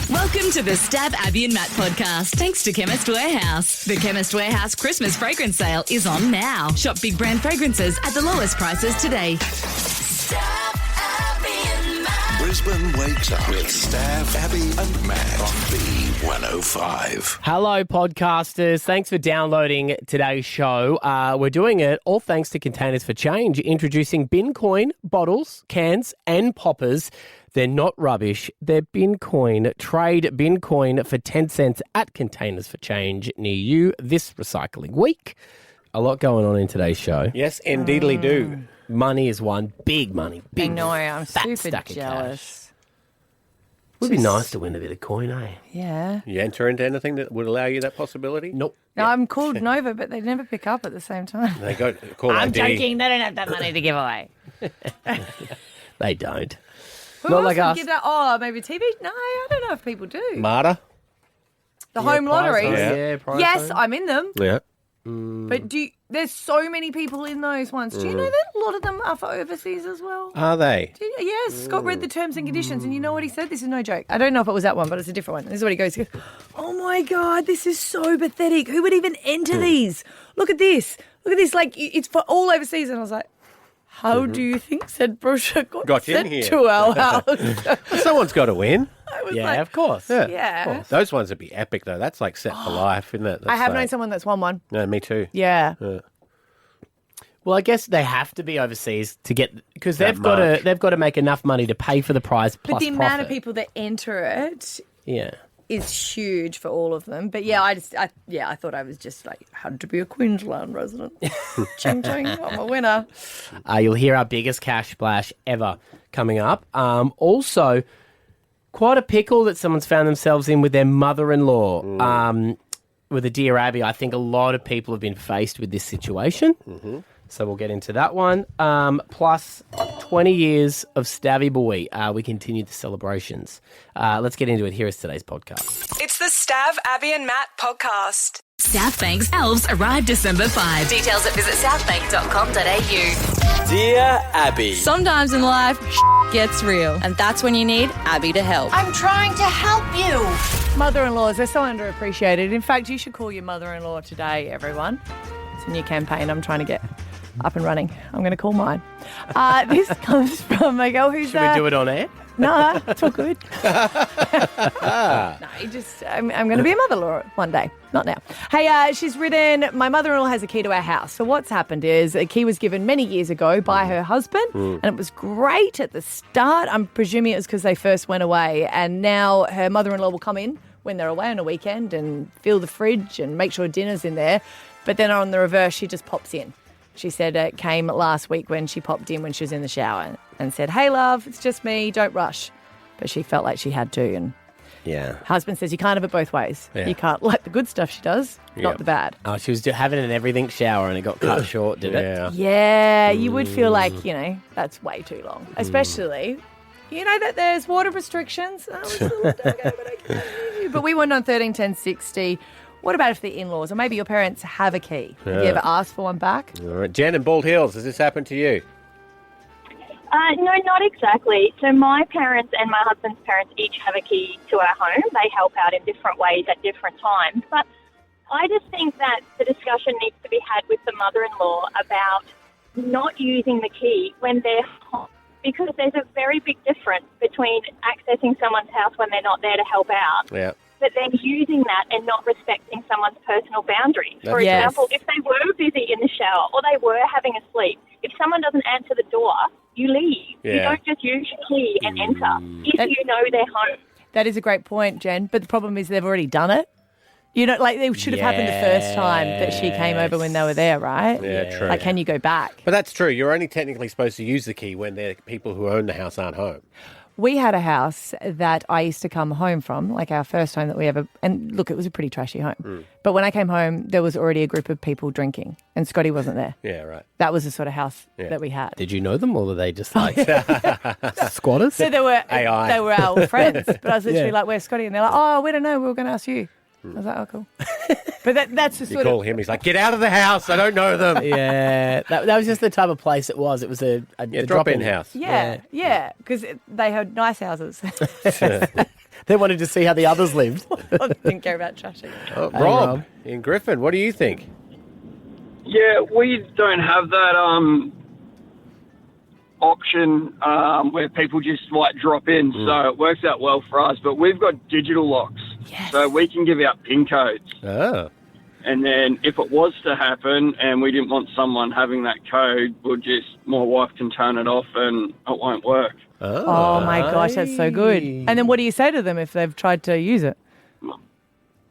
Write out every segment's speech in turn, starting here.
Welcome to the Stav, Abby and Matt podcast. Thanks to Chemist Warehouse. The Chemist Warehouse Christmas fragrance sale is on now. Shop big brand fragrances at the lowest prices today. Stav, Abby and Matt. Brisbane wakes up with Stav, Abby and Matt on B105. Hello, podcasters. Thanks for downloading today's show. We're doing it all thanks to Containers for Change, introducing bin coin bottles, cans and poppers. They're not rubbish. They're bin coin. Trade bin coin for 10 cents at Containers for Change near you this recycling week. A lot going on in today's show. Yes, indeedly do. Money is one. Big money. Big I know, I'm fat super stack of jealous. cash. Would be nice to win a bit of coin, eh? Yeah. You enter into anything that would allow you that possibility? Nope. No, I'm called Nova, but they never pick up at the same time. They go call I'm ID. joking. They don't have that money to give away. They don't. Who Not else like would us. give that? Oh, maybe TV? No, I don't know if people do. Marta? The home lottery. Yeah, prize Yes, home. I'm in them. Yeah. But there's so many people in those ones. Do you know that a lot of them are for overseas as well? Are they? Yes, Scott read the terms and conditions, and you know what he said? This is no joke. I don't know if it was that one, but it's a different one. This is what he goes, oh my God, this is so pathetic. Who would even enter these? Look at this. Look at this. Like, it's for all overseas. And I was like, how do you think said brochure got in sent here? to our house? Someone's got to win. I was Yeah, like, of course. yeah. Those ones would be epic, though. That's like set for life, isn't it? I have known like, someone that's won one. No, me too. Yeah. Well, I guess they have to be overseas to get because That they've got to make enough money to pay for the prize plus But the profit. amount of people that enter it Yeah. is huge for all of them. But yeah, I thought I was just like, had to be a Queensland resident. Ching ching, I'm a winner. You'll hear our biggest cash splash ever coming up. Also, quite a pickle that someone's found themselves in with their mother-in-law. With a Dear Abby, I think a lot of people have been faced with this situation. So we'll get into that one. Plus 20 years of Stavvy Boy. We continue the celebrations. Let's get into it. Here is today's podcast. It's the Stav, Abby and Matt podcast. South Bank's elves arrive December 5. Details at visitsouthbank.com.au. Dear Abby. Sometimes in life, gets real. And that's when you need Abby to help. I'm trying to help you. Mother-in-laws, they're so underappreciated. In fact, you should call your mother-in-law today, everyone. It's a new campaign I'm trying to get up and running. I'm going to call mine. This comes from a girl who's... Should we do it on air? No, it's all good. I'm going to be a mother-in-law one day, not now. Hey, she's written, my mother-in-law has a key to our house. So what's happened is a key was given many years ago by her husband, and it was great at the start. I'm presuming it was because they first went away, and now her mother-in-law will come in when they're away on a weekend and fill the fridge and make sure dinner's in there. But then on the reverse, she just pops in. She said it came last week when she popped in when she was in the shower and said, hey, love, it's just me, don't rush. But she felt like she had to. And Yeah. husband says you can't have it both ways. Yeah. You can't like the good stuff she does, not the bad. Oh, she was having an everything shower and it got cut short, did it? Yeah. Yeah, you would feel like, that's way too long. Especially, that there's water restrictions. Oh, it's a little ago, but I can't hear you. But we went on 13 10 60. What about if the in-laws or maybe your parents have a key? Have you ever asked for one back? All right. Jen in Bald Hills, has this happened to you? No, not exactly. So my parents and my husband's parents each have a key to our home. They help out in different ways at different times. But I just think that the discussion needs to be had with the mother-in-law about not using the key when they're home, because there's a very big difference between accessing someone's house when they're not there to help out, Yeah. but then using that and not respecting someone's personal boundaries. For Yes. example, if they were busy in the shower or they were having a sleep, if someone doesn't answer the door, you leave. You Yeah. don't just use your key and enter if you know they're home. That is a great point, Jen. But the problem is they've already done it. It should have happened the first time that she came over when they were there, right? Yeah, true. Like, can you go back? But that's true. You're only technically supposed to use the key when the people who own the house aren't home. We had a house that I used to come home from, like our first home that we ever... And look, it was a pretty trashy home. But when I came home, there was already a group of people drinking, and Scotty wasn't there. Yeah, right. That was the sort of house that we had. Did you know them or were they just like squatters? So they were AI. they were our friends. But I was literally like, where's Scotty? And they're like, oh, we don't know. We were going to ask you. I was like, oh, cool. But that's the You sort call of... him, he's like, get out of the house. I don't know them. Yeah, that was just the type of place it was. It was a Yeah, drop-in house. Yeah, because they had nice houses. They wanted to see how the others lived. Didn't care about trashing. Rob, Rob. in Griffin, what do you think? Yeah, we don't have that option where people just like drop in, so it works out well for us. But we've got digital locks, so we can give out PIN codes. Oh. And then if it was to happen and we didn't want someone having that code, my wife can turn it off and it won't work. Oh my gosh, that's so good. And then what do you say to them if they've tried to use it?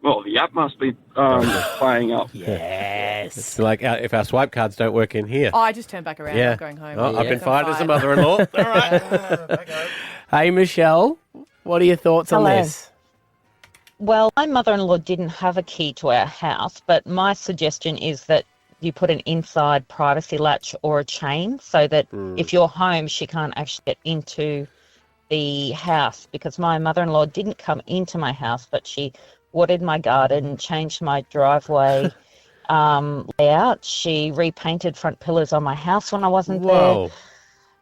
Well, the app must be playing up. Yes. It's like if our swipe cards don't work in here. Oh, I just turned back around. Yeah. I'm going home. Oh, I've been I'm fired as a fired. mother-in-law. All right. Hey, Michelle, what are your thoughts on Hello. this? Well, my mother-in-law didn't have a key to our house, but my suggestion is that you put an inside privacy latch or a chain so that if you're home, she can't actually get into the house, because my mother-in-law didn't come into my house, but she watered my garden, changed my driveway layout. She repainted front pillars on my house when I wasn't there.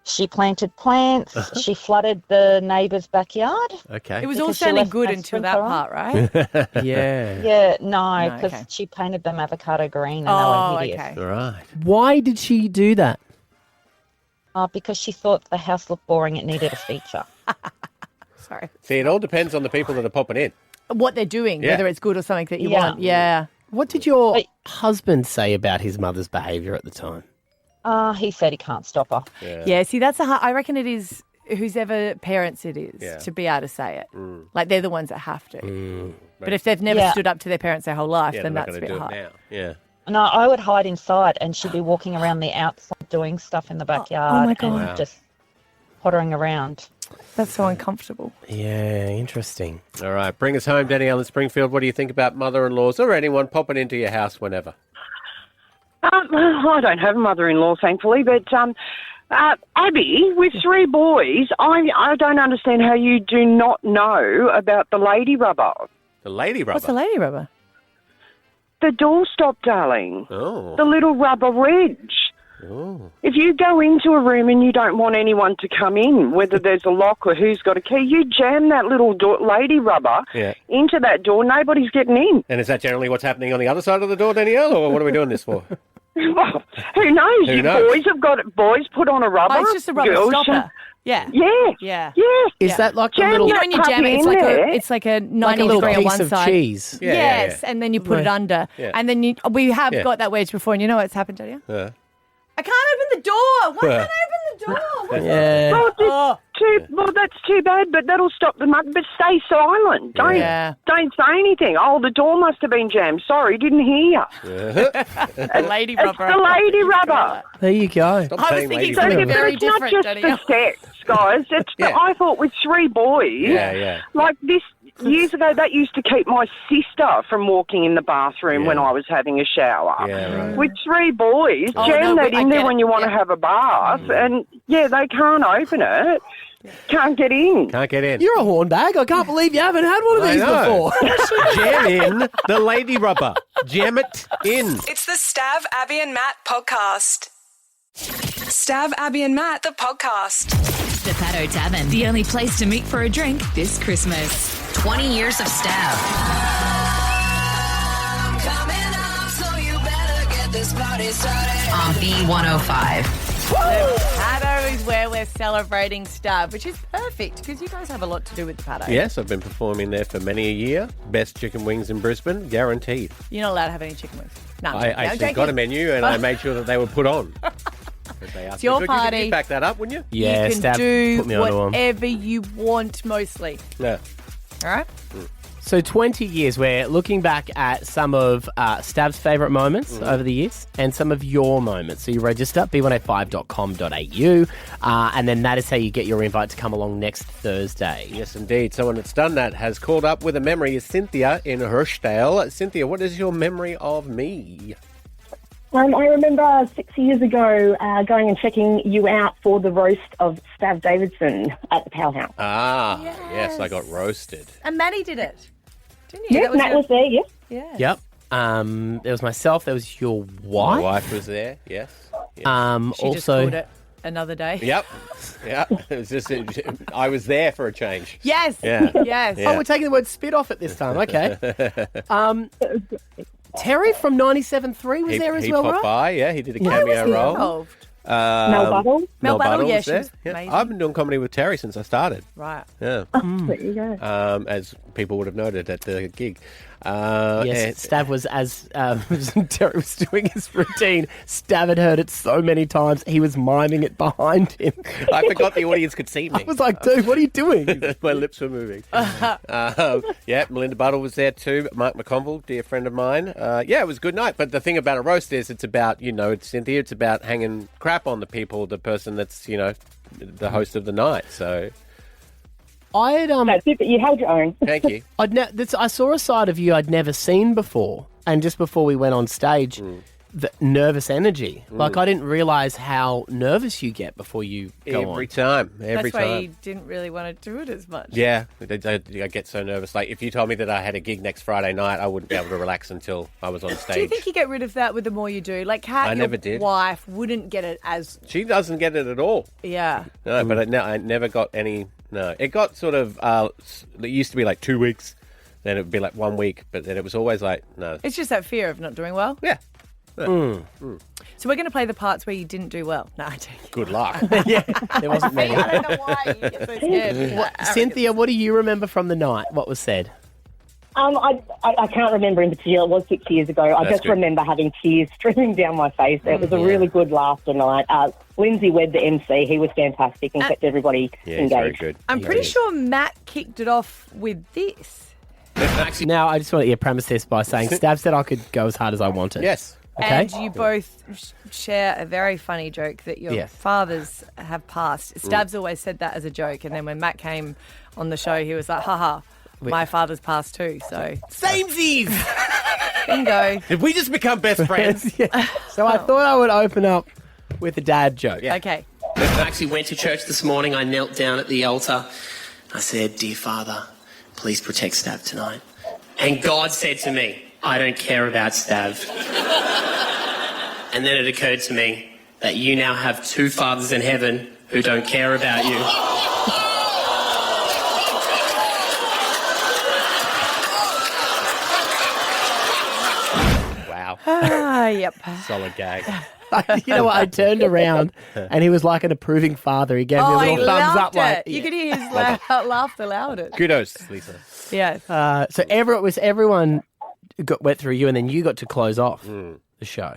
She planted plants. She flooded the neighbour's backyard. Okay. It was all Because she sounding left good my until that sprinkler part, right? Yeah. Yeah, no, because okay. she painted them avocado green and Oh, they were hideous. okay. Right. Why did she do that? Because she thought the house looked boring. It needed a feature. Sorry. See, it all depends on the people that are popping in. What they're doing, Yeah. whether it's good or something that you Yeah. want. Yeah. What did your husband say about his mother's behaviour at the time? He said he can't stop her. Yeah, see, that's I reckon it is whosever parents it is Yeah. to be able to say it. Like, they're the ones that have to. Mm. But if they've never Yeah. stood up to their parents their whole life, Yeah, then they're not that's a going to bit do hard. it now. Yeah. No, I would hide inside and she'd be walking around the outside doing stuff in the backyard my God. and Wow. just pottering around. That's so uncomfortable. Yeah, interesting. All right. Bring us home, Danielle in Springfield. What do you think about mother-in-laws or anyone popping into your house whenever? I don't have a mother-in-law, thankfully, but Abby, with 3 boys, I don't understand how you do not know about the lady rubber. The lady rubber. What's a lady rubber? The doorstop, darling. Oh. The little rubber wedge. Oh. If you go into a room and you don't want anyone to come in, whether there's a lock or who's got a key, you jam that little lady rubber into that door. Nobody's getting in. And is that generally what's happening on the other side of the door, Danielle, or what are we doing this for? Well, who knows? Who You knows? boys have got it. Boys put on a rubber. Oh, it's just a rubber Girls, stopper. Yeah. Yeah. Yeah. Yeah. Is Yeah. that like a Jam little, You know when you jam it, it's like a 90 like a little degree on piece one of side. cheese? Yeah, Yes, yeah. and then you put it under. Yeah. And then we have Yeah. got that wedge before, and you know what's happened, Danielle? Yeah. I can't open the door. Why can't I open the door? What's Yeah. Well, that's too bad, but that'll stop the mud. But stay silent. Don't say anything. Oh, the door must have been jammed. Sorry, didn't hear. a lady It's rubber? the lady rubber. There you go. Stop I was saying thinking lady something rubber. very But it's not different, just Danielle. for sex, guys. It's Yeah. I thought with 3 boys, Yeah. like this years ago, that used to keep my sister from walking in the bathroom when I was having a shower. Yeah, right. With 3 boys, jam that in there when you want to have a bath, and they can't open it, can't get in. Can't get in. You're a hornbag. I can't believe you haven't had one of I these know. before. Jam in the lady rubber. Jam it in. It's the Stav, Abby and Matt podcast. Stav, Abby and Matt, the podcast. The Paddo Tavern, the only place to meet for a drink this Christmas. 20 years of Stav. On B105. Paddo is where we're celebrating Stav, which is perfect because you guys have a lot to do with the Paddo. Yes, I've been performing there for many a year. Best chicken wings in Brisbane, guaranteed. You're not allowed to have any chicken wings. No, I actually got a menu and I made sure that they were put on. It's your party. You'd back that up, wouldn't you? Yeah, You can Stav do put me onto 'em. whatever you want mostly. Yeah. All right? So 20 years, we're looking back at some of Stav's favourite moments over the years and some of your moments. So you register, b105.com.au, and then that is how you get your invite to come along next Thursday. Yes, indeed. Someone that's done that has called up with a memory is Cynthia in Rochdale. Cynthia, what is your memory of me? I remember 6 years ago going and checking you out for the roast of Stav Davidson at the Powerhouse. Ah, yes, I got roasted. And Maddie did it. Didn't you? Yes, Matt was there, yes. Yeah. Yep. There was myself, there was your wife. My wife was there, yes. She just Also, called it. another day. Yep. Yeah. It was just, I was there for a change. Yes. Yeah. Yes. Yeah. Oh, we're taking the word spit off at this time. Okay. Terry from 97.3 was there as well, He popped right? by, yeah. He did a Where was cameo he role. involved? Mel Buttle? Mel Buttle, yeah, was she there. was Yeah. amazing. I've been doing comedy with Terry since I started. Right. Yeah. There you go. As people would have noted at the gig. Yes, Stav was, as Terry was doing his routine, Stav had heard it so many times, he was miming it behind him. I forgot the audience could see me. I was like, dude, what are you doing? My lips were moving. Yeah, Melinda Buttle was there too. Mark McConville, dear friend of mine. Yeah, it was a good night. But the thing about a roast is it's about, Cynthia, it's about hanging crap on the people, the person that's, the host of the night. So That's it, but you held your own. thank you. I saw a side of you I'd never seen before. And just before we went on stage, the nervous energy. Like, I didn't realise how nervous you get before you go on. Every time. That's why you didn't really want to do it as much. Yeah, I get so nervous. Like, if you told me that I had a gig next Friday night, I wouldn't be able to relax until I was on stage. Do you think you get rid of that with the more you do? Like, Kat, I your never did. wife wouldn't get it as... She doesn't get it at all. Yeah. No, but I never got any... No, it got sort of... it used to be like 2 weeks, then it would be like 1 week, but then it was always like, no. It's just that fear of not doing well. Yeah. So we're going to play the parts where you didn't do well. No, I don't. Good luck. Yeah, there wasn't many. I don't know why you get so scared. Cynthia, what do you remember from the night? What was said? I can't remember in particular. It was 6 years ago. I That's just good. remember having tears streaming down my face. It was a really good laughter night. Lindsay Webb, the MC, he was fantastic and kept everybody Yeah, he's very engaged. good. I'm pretty sure Matt kicked it off with this. Now, I just want to premise this by saying Stav said I could go as hard as I wanted. Yes. Okay. And you both share a very funny joke that your Yes. fathers have passed. Stav's always said that as a joke. And then when Matt came on the show, he was like, haha, my father's passed too. So, Samesies! bingo. Did we just become best friends? Yeah. So I thought I would open up with a dad joke. Okay. I actually went to church this morning. I knelt down at the altar. I said, "Dear Father, please protect Stav tonight." And God said to me, "I don't care about Stav." And then it occurred to me that you now have two fathers in heaven who don't care about you. Wow. Yep. Solid gag. You know what? I turned around and he was like an approving father. He gave me a he little thumbs up. laughed Like, it. You could hear his laughter louder. Kudos, Lisa. Yeah. So everyone went through you, and then you got to close off the show.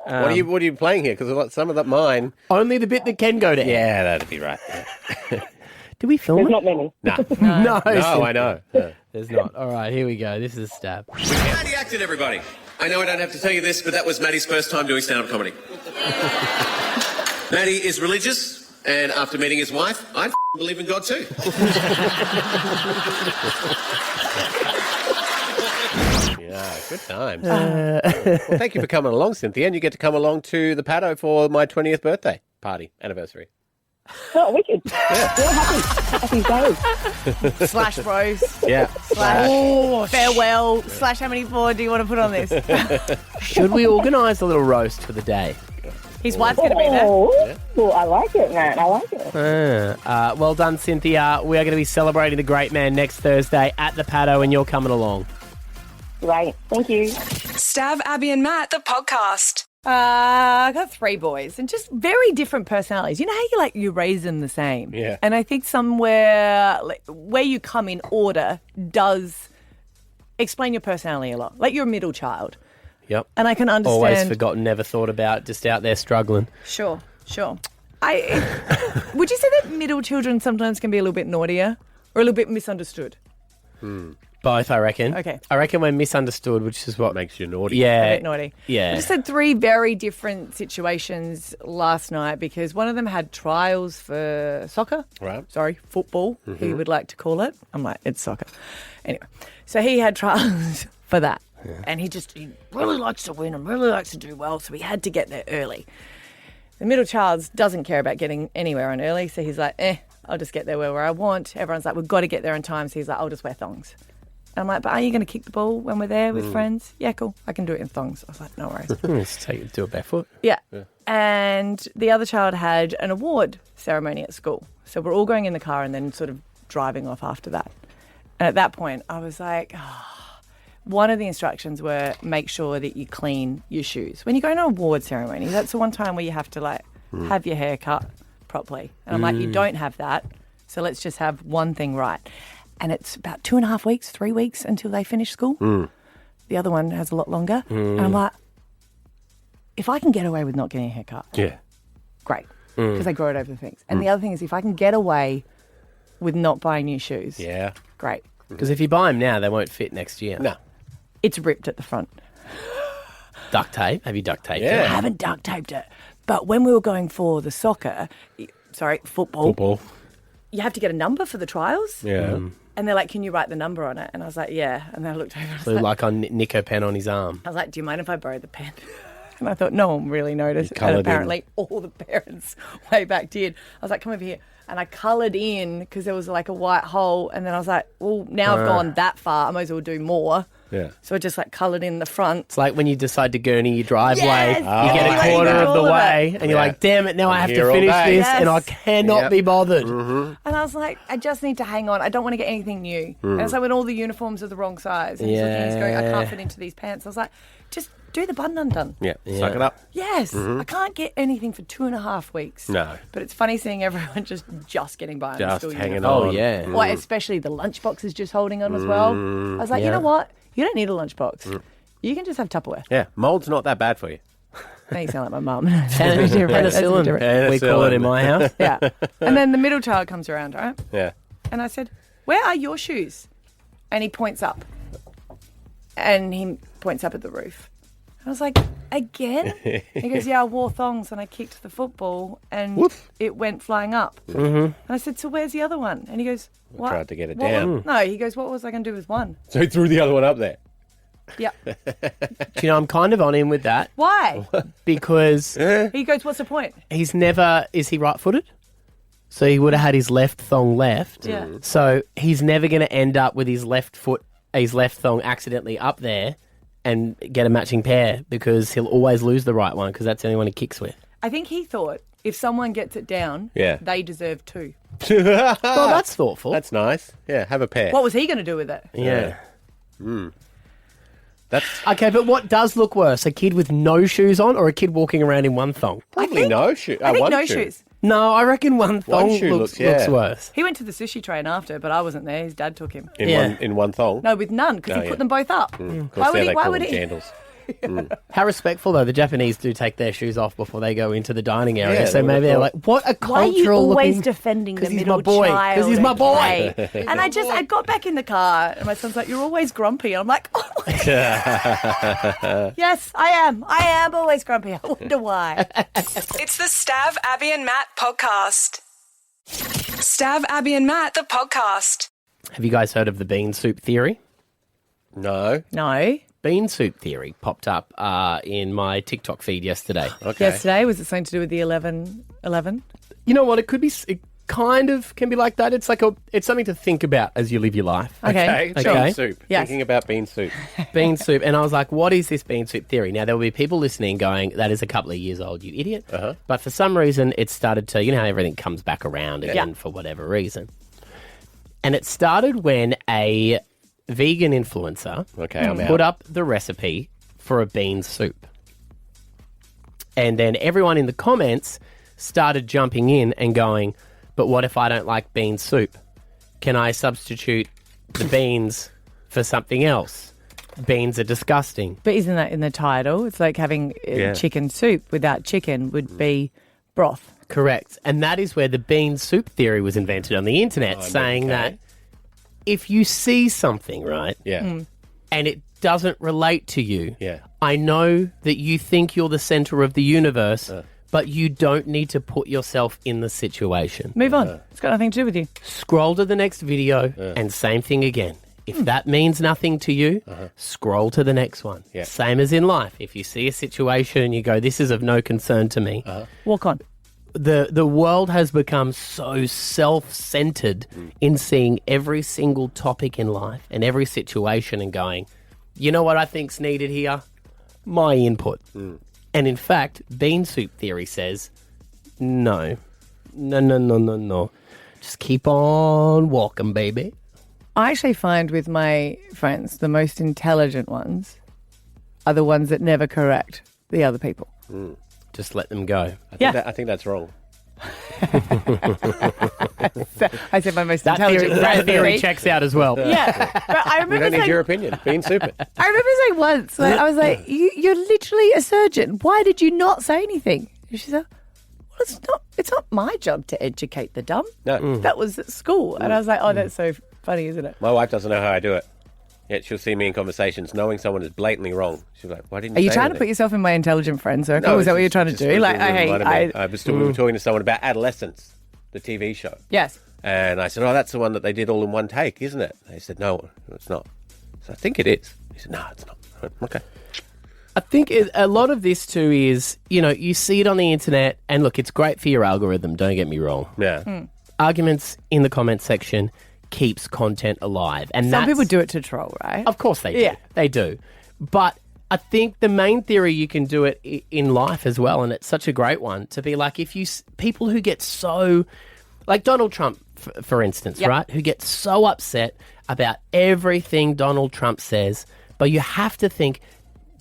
What are you playing here? Because some of that mine. Only the bit that can go to air. Yeah, that'd be right. Yeah. Did we film There's it? not many. No. No, I know. Yeah. There's not. All right, here we go. This is a stab. Maddie acted, everybody. I know I don't have to tell you this, but that was Maddie's first time doing stand-up comedy. Maddie is religious, and after meeting his wife, I believe in God too. Yeah, good times. Well, thank you for coming along, Cynthia, and you get to come along to the Paddo for my 20th birthday anniversary. Oh, wicked. Happy days. Slash roast. Yeah. Slash farewell. Slash how many more do you want to put on this? Should we organise a little roast for the day? His wife's going to be there. Well, I like it, man. I like it. Well done, Cynthia. We are going to be celebrating the great man next Thursday at the Paddo, and you're coming along. Great. Thank you. Stav, Abby and Matt, the podcast. I got 3 boys and just very different personalities. You know how you raise them the same? Yeah. And I think somewhere where you come in order does explain your personality a lot. Like you're a middle child. Yep. And I can understand. Always forgotten, never thought about, just out there struggling. Sure. Would you say that middle children sometimes can be a little bit naughtier or a little bit misunderstood? Both, I reckon. Okay. I reckon we're misunderstood, which is what makes you naughty. Yeah. A bit naughty. Yeah. I just had 3 very different situations last night because one of them had trials for soccer. Right. Sorry, football, he would like to call it. I'm like, it's soccer. Anyway, so he had trials for that. Yeah. And he really likes to win and really likes to do well, so he had to get there early. The middle child doesn't care about getting anywhere on early, so he's like, I'll just get there where I want. Everyone's like, we've got to get there on time, so he's like, I'll just wear thongs. I'm like, but are you going to kick the ball when we're there with friends? Yeah, cool. I can do it in thongs. I was like, no worries. Let's do it barefoot. Yeah. And the other child had an award ceremony at school. So we're all going in the car and then sort of driving off after that. And at that point, I was like, one of the instructions were make sure that you clean your shoes. When you go to an award ceremony, that's the one time where you have to like have your hair cut properly. And I'm like, you don't have that. So let's just have one thing right. And it's about 2.5 weeks, 3 weeks until they finish school. The other one has a lot longer. And I'm like, if I can get away with not getting a haircut, great, because they grow it over the things. And the other thing is, if I can get away with not buying new shoes, great. Because if you buy them now, they won't fit next year. No. It's ripped at the front. Duct tape? Have you duct taped I it? haven't duct taped it. But when we were going for the football, you have to get a number for the trials. Yeah. And they're like, can you write the number on it? And I was like, yeah. And then I looked over and I was So like on Nico pen on his arm. I was like, do you mind if I borrow the pen? And I thought, no one really noticed. And apparently all the parents way back did. I was like, come over here. And I coloured in because there was like a white hole. And then I was like, well, now I've gone that far. I might as well do more. Yeah. So I just like coloured in the front. It's like when you decide to gurney your driveway, Yes! you get a quarter of the way, and you're like, damn it, now I have to finish this, and I cannot be bothered. And I was like, I just need to hang on. I don't want to get anything new. And it's like when all the uniforms are the wrong size. And he's looking, he's going, I can't fit into these pants. I was like, just do the button undone. Yeah. Suck it up. Yes. I can't get anything for 2.5 weeks. No. But it's funny seeing everyone just getting by. Just hanging on. Oh, yeah. Well, especially the lunchbox is just holding on as well. I was like, you know what? You don't need a lunchbox. You can just have Tupperware. Yeah. Mold's not that bad for you. Now you sound like my mum. Penicillin. We call it in my house. Yeah. And then the middle child comes around, right? Yeah. And I said, where are your shoes? And he points up. And he points up at the roof. I was like, again? He goes, yeah, I wore thongs and I kicked the football and it went flying up. And I said, so where's the other one? And he goes, what? Tried to get it down. No, he goes, what was I going to do with one? So he threw the other one up there. Yeah. Do you know, I'm kind of on him with that. Why? Because He goes, what's the point? he's never, is he right-footed? So he would have had his left thong left. Yeah. So he's never going to end up with his left thong accidentally up there and get a matching pair because he'll always lose the right one because that's the only one he kicks with. I think he thought if someone gets it down, they deserve two. Well, that's thoughtful. That's nice. Yeah, have a pair. What was he going to do with it? Yeah. That's Okay, but what does look worse? A kid with no shoes on or a kid walking around in one thong? probably no shoe. I think one no shoe. shoes. No, I reckon one thong shoe looks looks worse. He went to the sushi train after, but I wasn't there. His dad took him. In one thong. No, with none, because he put them both up. Of course, they call them jandals. How respectful, though. The Japanese do take their shoes off before they go into the dining area. Yeah, so they maybe they're like, what a Why are you cultural always looking... defending the 'Cause he's middle my boy. child? 'Cause he's my boy. Okay. And I got back in the car and my son's like, you're always grumpy. And I'm like, oh my God. Yes, I am. I am always grumpy. I wonder why. It's the Stav, Abby and Matt podcast. Stav, Abby and Matt, the podcast. Have you guys heard of the bean soup theory? No. No. Bean soup theory popped up in my TikTok feed yesterday. Okay. Yesterday, was it something to do with the 11? You know what? It could be... It kind of can be like that. It's like it's something to think about as you live your life. Okay. Bean soup. Yes. Thinking about bean soup. Bean soup. And I was like, what is this bean soup theory? Now, there will be people listening going, that is a couple of years old, you idiot. But for some reason, it started to, you know how everything comes back around again for whatever reason. And it started when a vegan influencer put up the recipe for a bean soup. And then everyone in the comments started jumping in and going, but what if I don't like bean soup? Can I substitute the beans for something else? Beans are disgusting. But isn't that in the title? It's like having chicken soup without chicken would be broth. Correct. And that is where the bean soup theory was invented on the internet, saying that if you see something, right, and it doesn't relate to you, I know that you think you're the center of the universe, but you don't need to put yourself in the situation. Move on. It's got nothing to do with you. Scroll to the next video and same thing again. If that means nothing to you, scroll to the next one. Same as in life. If you see a situation and you go, this is of no concern to me, walk on. the world has become so self-centered in seeing every single topic in life and every situation and going, you know what I think's needed here? My input. And in fact, bean soup theory says, no. Just keep on walking, baby. I actually find with my friends, the most intelligent ones are the ones that never correct the other people. Just let them go. I think that's wrong. I said my most That intelligent friend. theory checks out as well. Yeah. But I We remember don't need saying, your opinion. Bean soup it. I remember saying once, like, I was like, you're literally a surgeon. Why did you not say anything? And she said, well, it's not my job to educate the dumb. No. That was at school. And I was like, oh, that's so funny, isn't it? My wife doesn't know how I do it. Yet she'll see me in conversations knowing someone is blatantly wrong. She's like, why didn't you Are you say trying anything? to put yourself in my intelligent friend circle? No, Is that what you're it's trying to just do? Like, reminded me. We were Mm. talking to someone about Adolescence, the TV show. Yes. And I said, oh, that's the one that they did all in one take, isn't it? They said, no, it's not. So I think it is. He said, no, it's not. I went, okay. I think a lot of this too is, you see it on the internet, and look, it's great for your algorithm, don't get me wrong. Yeah. Arguments in the comments section keeps content alive. And Some people do it to troll, right? Of course they do. Yeah. They do. But I think the main theory you can do it in life as well, and it's such a great one, to be like, people who get so, like Donald Trump, for instance, Yep. right, who get so upset about everything Donald Trump says, but you have to think,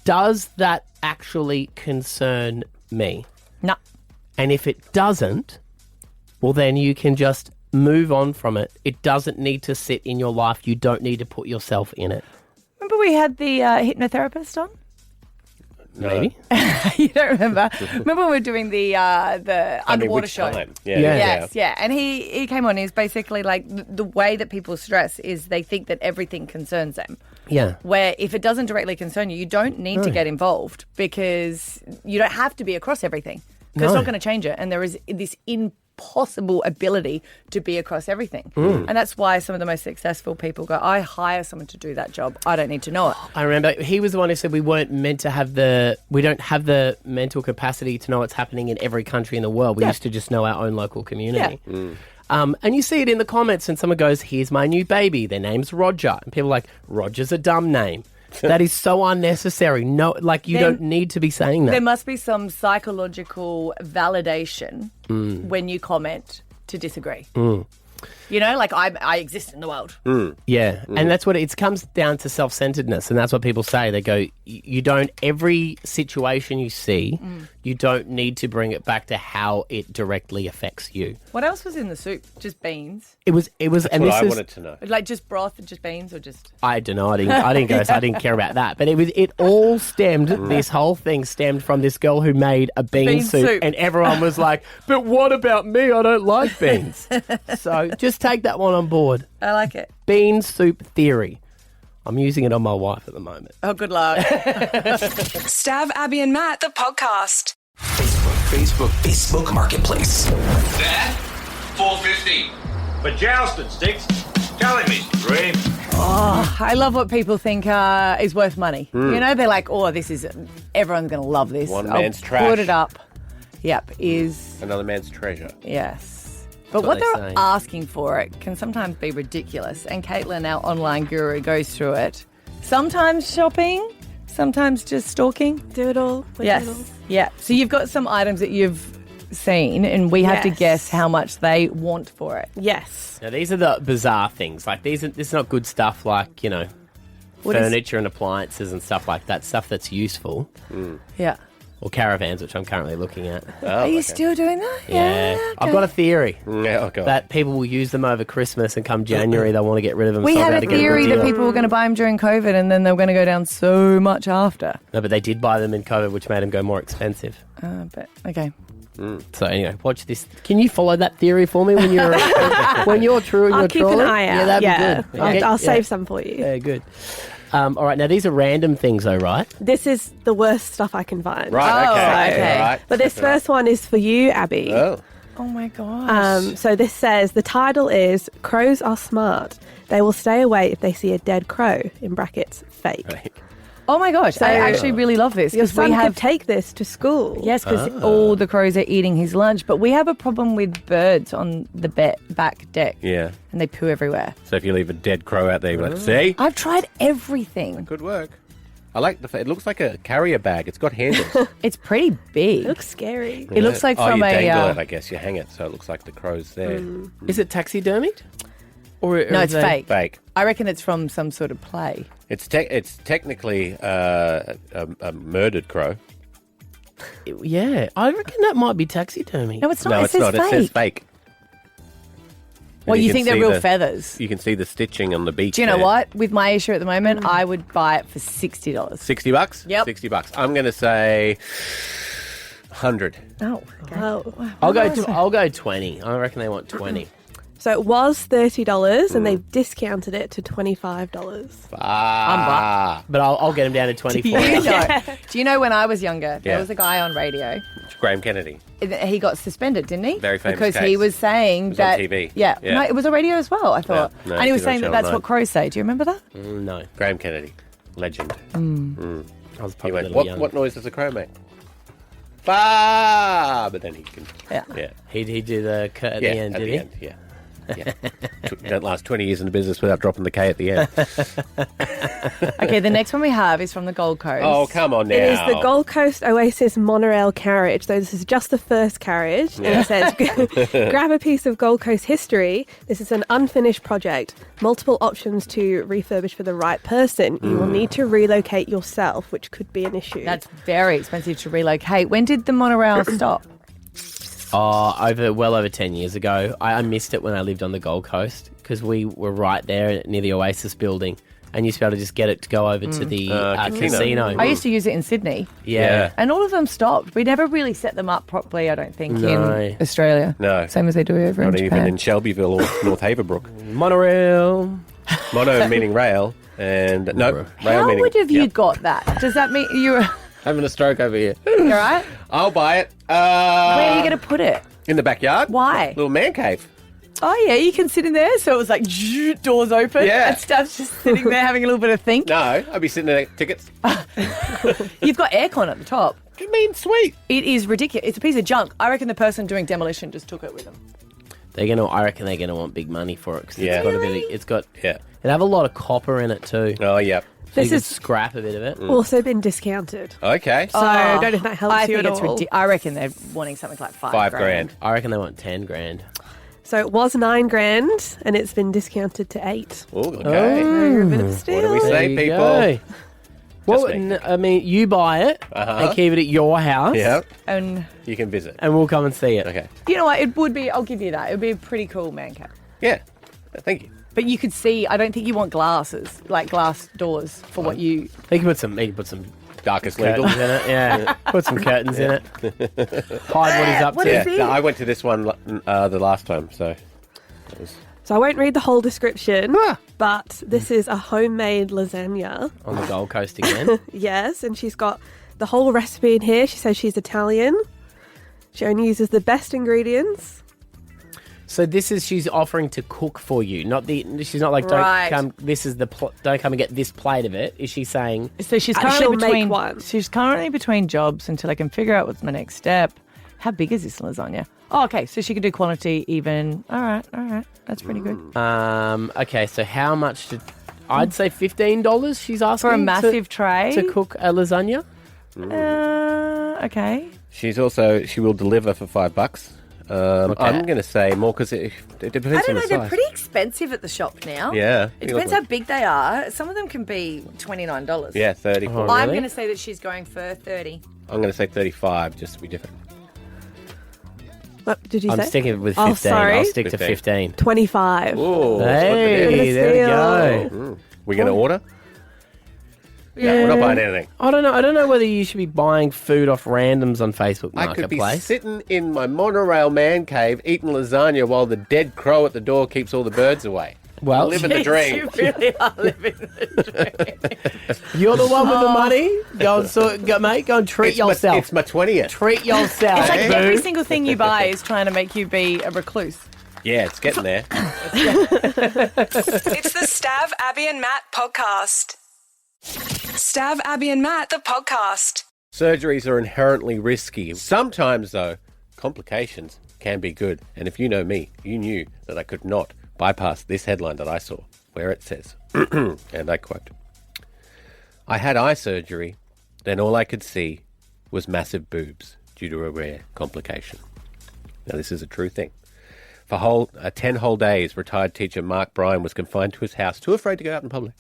does that actually concern me? No. And if it doesn't, well, then you can just move on from it. It doesn't need to sit in your life. You don't need to put yourself in it. Remember we had the hypnotherapist on? Maybe. You don't remember? Remember when we were doing the underwater which show? time? Yeah. Yes, yeah. And he came on. He's basically like the way that people stress is they think that everything concerns them. Yeah. Where if it doesn't directly concern you, you don't need to get involved because you don't have to be across everything. Because it's not going to change it. And there is this impossible ability to be across everything. And that's why some of the most successful people go, I hire someone to do that job. I don't need to know it. I remember he was the one who said we don't have the mental capacity to know what's happening in every country in the world. We used to just know our own local community. Yeah. And you see it in the comments and someone goes, here's my new baby. Their name's Roger. And people are like, Roger's a dumb name. That is so unnecessary. No, like you don't need to be saying that. There must be some psychological validation when you comment to disagree. You know, like I exist in the world. Yeah, and that's what it comes down to, self-centeredness, and that's what people say. They go, you don't, every situation you see, you don't need to bring it back to how it directly affects you. What else was in the soup? Just beans? It was, That's and what this I is, wanted to know. Like just broth, just beans, or just? I don't know. I didn't go. So I didn't care about that. But it all stemmed. This whole thing stemmed from this girl who made a bean soup, and everyone was like, "But what about me? I don't like beans." So just take that one on board. I like it. Bean soup theory. I'm using it on my wife at the moment. Oh, good luck. Stav, Abby and Matt, the podcast. Facebook Marketplace. That? $4.50. For jousting sticks? Telling me, Dream. Oh, I love what people think is worth money. You know, they're like, oh, everyone's going to love this. One I'll man's trash. Put it up. Yep, is... Another man's treasure. Yes. But what what they they're say. asking for it can sometimes be ridiculous. And Caitlin, our online guru, goes through it. Sometimes shopping, sometimes just stalking. Do it all. Yes. Yeah. So you've got some items that you've seen, and we have to Yes. guess how much they want for it. Yes. Now these are the bizarre things. Like this is not good stuff. Like What is- furniture and appliances and stuff like that. Stuff that's useful. Yeah. Or caravans, which I'm currently looking at. Are you still doing that? Yeah. I've okay. got a theory Yeah, okay. that people will use them over Christmas, and come January they'll want to get rid of them. We so I'll had be a able to get theory good that deal. people were going to buy them during COVID, and then they were going to go down so much after. No, but they did buy them in COVID, which made them go more expensive. But okay. So anyway, watch this. Can you follow that theory for me when you're when you're true and I'll you're keep an trolling? eye out. Yeah, that'd Yeah. be good. I'll save some for you. Yeah, good. All right, now these are random things, though, right? This is the worst stuff I can find. Right, Oh, okay. okay. All right. But this first one is for you, Abby. Oh. Oh my gosh. So this says, the title is Crows Are Smart. They will stay away if they see a dead crow, in brackets, fake. Oh my gosh, I actually really love this. Your 'cause son we have could take this to school. Yes, because all the crows are eating his lunch. But we have a problem with birds on the back deck. Yeah. And they poo everywhere. So if you leave a dead crow out there, you're like, see? I've tried everything. Good work. I like it looks like a carrier bag. It's got handles. It's pretty big. It looks scary. It looks like from you a. dangle it, I guess. You hang it so it looks like the crow's there. Is it taxidermied? Or No, it's fake. Fake. I reckon it's from some sort of play. It's technically a murdered crow. Yeah, I reckon that might be taxidermy. No, it's not. No, it it's says not. fake. It says fake. Well, And you can think they're see real feathers. You can see the stitching on the beak. Do you know there. what? With my issue at the moment, I would buy it for $60. $60? Yep. $60. I'm going to say 100. Oh, okay. I'll go 20. I reckon they want 20. So it was $30 and they've discounted it to $25. But I'll get them down to 24. Do you know when I was younger, there Yeah. was a guy on radio. Graham Kennedy. He got suspended, didn't he? Very famous Because case. he was saying It was that on TV. Yeah, Yeah. no, it was a radio as well. I thought, No, and he was it was on saying that Channel that's 9. what crows say. Do you remember that? No. Graham Kennedy. Legend. I was He probably a went, little young. what noise does a crow make? Bah! But then he can... Yeah. He'd do the cut at the end, at did the he? end, yeah. Don't last 20 years in the business without dropping the K at the end. Okay, the next one we have is from the Gold Coast. Oh, come on now. It is the Gold Coast Oasis monorail carriage. So this is just the first carriage. And it says, grab a piece of Gold Coast history. This is an unfinished project. Multiple options to refurbish for the right person. You will need to relocate yourself, which could be an issue. That's very expensive to relocate. When did the monorail stop? Well over 10 years ago. I missed it when I lived on the Gold Coast because we were right there near the Oasis building and you used to be able to just get it to go over to the casino. I used to use it in Sydney. Yeah. And all of them stopped. We never really set them up properly, I don't think, No. in Australia. No. Same as they do over Not in even Japan. in Shelbyville or North Haverbrook. Monorail. Mono meaning rail, and no, rail How meaning... would have you got that? Does that mean you're Having a stroke over here. right? I'll buy it. Where are you going to put it? In the backyard. Why? Little man cave. Oh, yeah, you can sit in there. So it was like doors open Yeah. and stuff's just sitting there having a little bit of think. No, I'd be sitting there tickets. You've got aircon at the top. You mean sweet? It is ridiculous. It's a piece of junk. I reckon the person doing demolition just took it with them. I reckon they're gonna want big money for it because Yeah. it's got it have a lot of copper in it too. Oh yeah. So This you could is- scrap a bit of it. also been discounted. Okay. So I don't know if that helps I you think at it's all. I reckon they're wanting something like $5 grand. I reckon they want 10 grand. So it was $9,000 and it's been discounted to $8,000. Oh, okay. So a bit of a steal. What do we There say, you people? go. Well, me. I mean, you buy it and keep it at your house. Yeah. And You can visit. And we'll come and see it. Okay. you know what? It would be, I'll give you that. It would be a pretty cool man cave. Yeah. Thank you. But you could see, I don't think you want glasses, like glass doors for what you... You can put some Darkest legal. curtains in it. Yeah. Put some curtains in it. Hide what he's up What to. is it? No, I went to this one the last time, so it was... So I won't read the whole description, but this is a homemade lasagna. On the Gold Coast again. Yes, and she's got the whole recipe in here. She says she's Italian. She only uses the best ingredients. So she's offering to cook for you, she's not like, don't Right. come, don't come and get this plate of it. Is she saying, So she's she'll currently make between one. She's currently between jobs until I can figure out what's my next step. How big is this lasagna? Oh, okay. So she could do quantity even. All right. That's pretty good. okay, so how much I'd say $15 she's asking For a massive tray? to cook a lasagna? Okay. She will deliver for $5. I'm going to say more because it depends I don't on know. the They're size. pretty expensive at the shop now. Yeah. It depends how big they are. Some of them can be $29. Yeah, 30. Oh, I'm really? going to say that she's going for 30. I'm going to say 35 just to be different. What did you I'm say? sticking with 15. Oh, sorry. I'll stick to 15. 25. Oh, Hey, there we go. We're going to order? Yeah. No, we're not buying anything. I don't know whether you should be buying food off randoms on Facebook I could be Marketplace. sitting in my monorail man cave eating lasagna while the dead crow at the door keeps all the birds away. Well, living the dream. You really are living the dream. You're the one with the money. Go and treat yourself. It's my 20th. Treat yourself. It's like Hey. every single thing you buy is trying to make you be a recluse. Yeah, it's getting there. It's the Stav, Abby and Matt podcast. Stav, Abby and Matt, the podcast. Surgeries are inherently risky. Sometimes, though, complications can be good. And if you know me, you knew that I could not bypass this headline that I saw, where it says, and I quote, "I had eye surgery, then all I could see was massive boobs due to a rare complication." Now, this is a true thing. For 10 whole days, retired teacher Mark Bryan was confined to his house, too afraid to go out in public,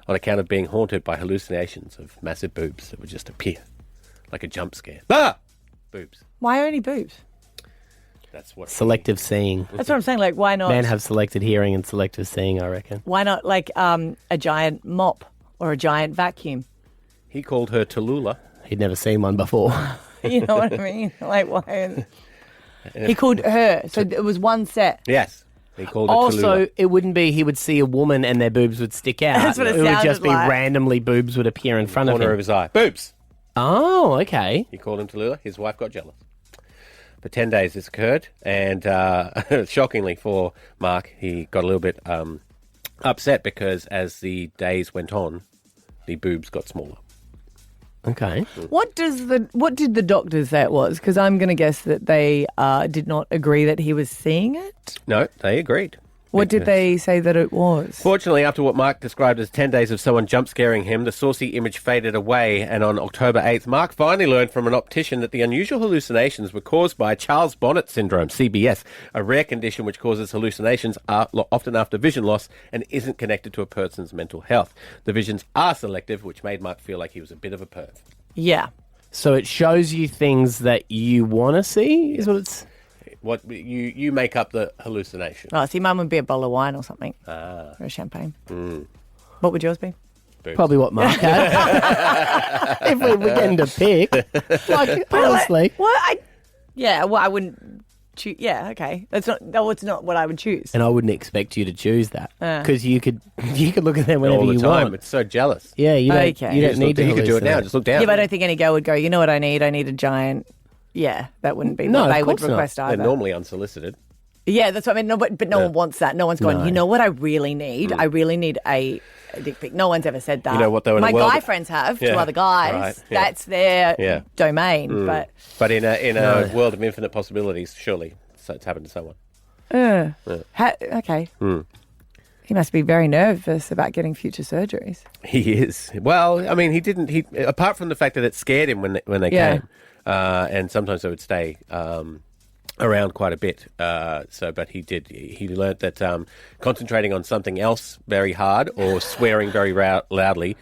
on account of being haunted by hallucinations of massive boobs that would just appear like a jump scare. Ah! Boobs. Why only boobs? That's what. Selective seeing. That's what I'm saying. Like, why not? Men have selected hearing and selective seeing, I reckon. Why not, like, a giant mop or a giant vacuum? He called her Tallulah. He'd never seen one before. You know what I mean? Like, why? He called her. So it was one set. Yes. He called it Also, Tallulah. it wouldn't be he would see a woman and their boobs would stick out. That's what it would sounded just be like. randomly boobs would appear in front of Corner him. of his eye. Boobs. Oh, okay. He called him Tallulah. His wife got jealous. For 10 days this occurred, and shockingly for Mark, he got a little bit upset because as the days went on, the boobs got smaller. Okay. What did the doctors say it was? Because I'm going to guess that they did not agree that he was seeing it. No, they agreed. What did they say that it was? Fortunately, after what Mark described as 10 days of someone jump scaring him, the saucy image faded away, and on October 8th, Mark finally learned from an optician that the unusual hallucinations were caused by Charles Bonnet syndrome, CBS, a rare condition which causes hallucinations often after vision loss and isn't connected to a person's mental health. The visions are selective, which made Mark feel like he was a bit of a perv. Yeah. So it shows you things that you want to see, is what it's... What you make up the hallucination. Oh, see, mine would be a bottle of wine or something. Or a champagne. What would yours be? Boobs. Probably what Mark had. If we were getting to pick. Like, honestly. I wouldn't choose. Yeah, okay. It's not what I would choose. And I wouldn't expect you to choose that. Uh. Because you could look at them whenever All the you time. want. It's so jealous. Yeah, you don't, Okay. you don't need to You could do it now. hallucinate. Just look down. Yeah, but I don't think any girl would go, you know what I need? I need a giant... Yeah, that wouldn't be No, what of they would course not. request They're either. normally unsolicited. Yeah, that's what I mean. No, but no one wants that. No one's going, No. you know what I really need? I really need a dick pic. No one's ever said that. You know what, though, in My a world- guy friends have to Yeah, other guys. right, yeah. That's their Yeah. domain. But But in a world of infinite possibilities, surely it's happened to someone. okay. He must be very nervous about getting future surgeries. He is. Well, I mean, he didn't. He apart from the fact that it scared him when they Yeah. came, and sometimes they would stay around quite a bit. But he did. He learnt that concentrating on something else very hard or swearing very loudly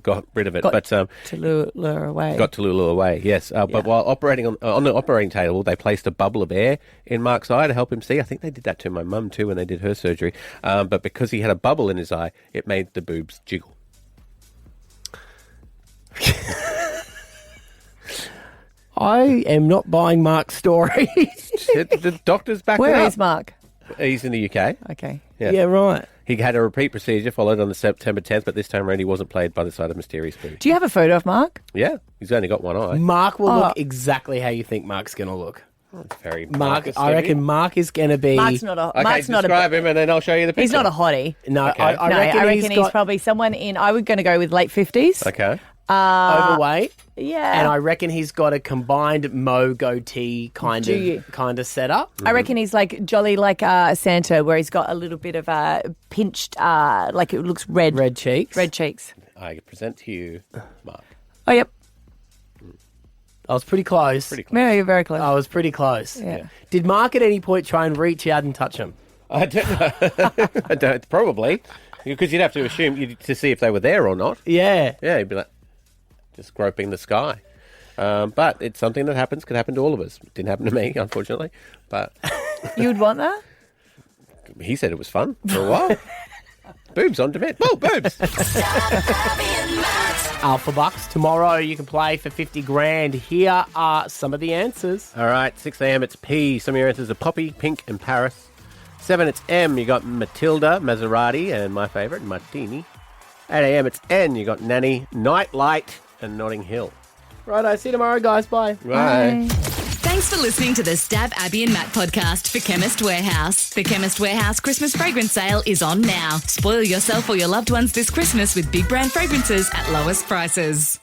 got rid of it. Got but to lure away. got to lure away. Yes. But while operating on the operating table, they placed a bubble of air in Mark's eye to help him see. I think they did that to my mum too when they did her surgery. But because he had a bubble in his eye, it made the boobs jiggle. I am not buying Mark's story. The doctor's back Where it up. is Mark? He's in the UK. Okay. Yeah, right. He had a repeat procedure followed on the September 10th, but this time around he wasn't played by the side of mysterious boobs. Do you have a photo of Mark? Yeah, he's only got one eye. Mark will Oh. look exactly how you think Mark's going to look. It's very Mark, Marcus I reckon Mark is going to be... Mark's not a. Okay, Mark's not describe him and then I'll show you the picture. He's not a hottie. No, Okay. I reckon, he's probably someone in. I would going to go with late 50s. Okay. overweight. Yeah. And I reckon he's got a combined mo goatee kind of setup. I reckon he's like jolly like Santa, where he's got a little bit of a pinched, like it looks red. Red cheeks. Red cheeks. I present to you, Mark. Oh, yep. I was pretty close. Yeah, you're very close. I was pretty close. Yeah. Did Mark at any point try and reach out and touch him? I don't know. I don't, probably. Because you'd have to assume to see if they were there or not. Yeah. Yeah, you'd be like, just groping the sky. But it's something that happens, could happen to all of us. It didn't happen to me, unfortunately. But You'd want that? he said it was fun for a while. Boobs on demand. Oh, boobs. Alpha Bucks. Tomorrow you can play for 50 grand. Here are some of the answers. All right, 6 a.m. it's P. Some of your answers are Poppy, Pink, and Paris. 7 it's M. You got Matilda, Maserati, and my favourite, Martini. 8 a.m. it's N. You got Nanny, Nightlight, and Notting Hill. Right, I see you tomorrow, guys. Bye. Bye. Thanks Thanks for listening to the Stav, Abby and Matt podcast for Chemist Warehouse. The Chemist Warehouse Christmas fragrance sale is on now. Spoil yourself or your loved ones this Christmas with big brand fragrances at lowest prices.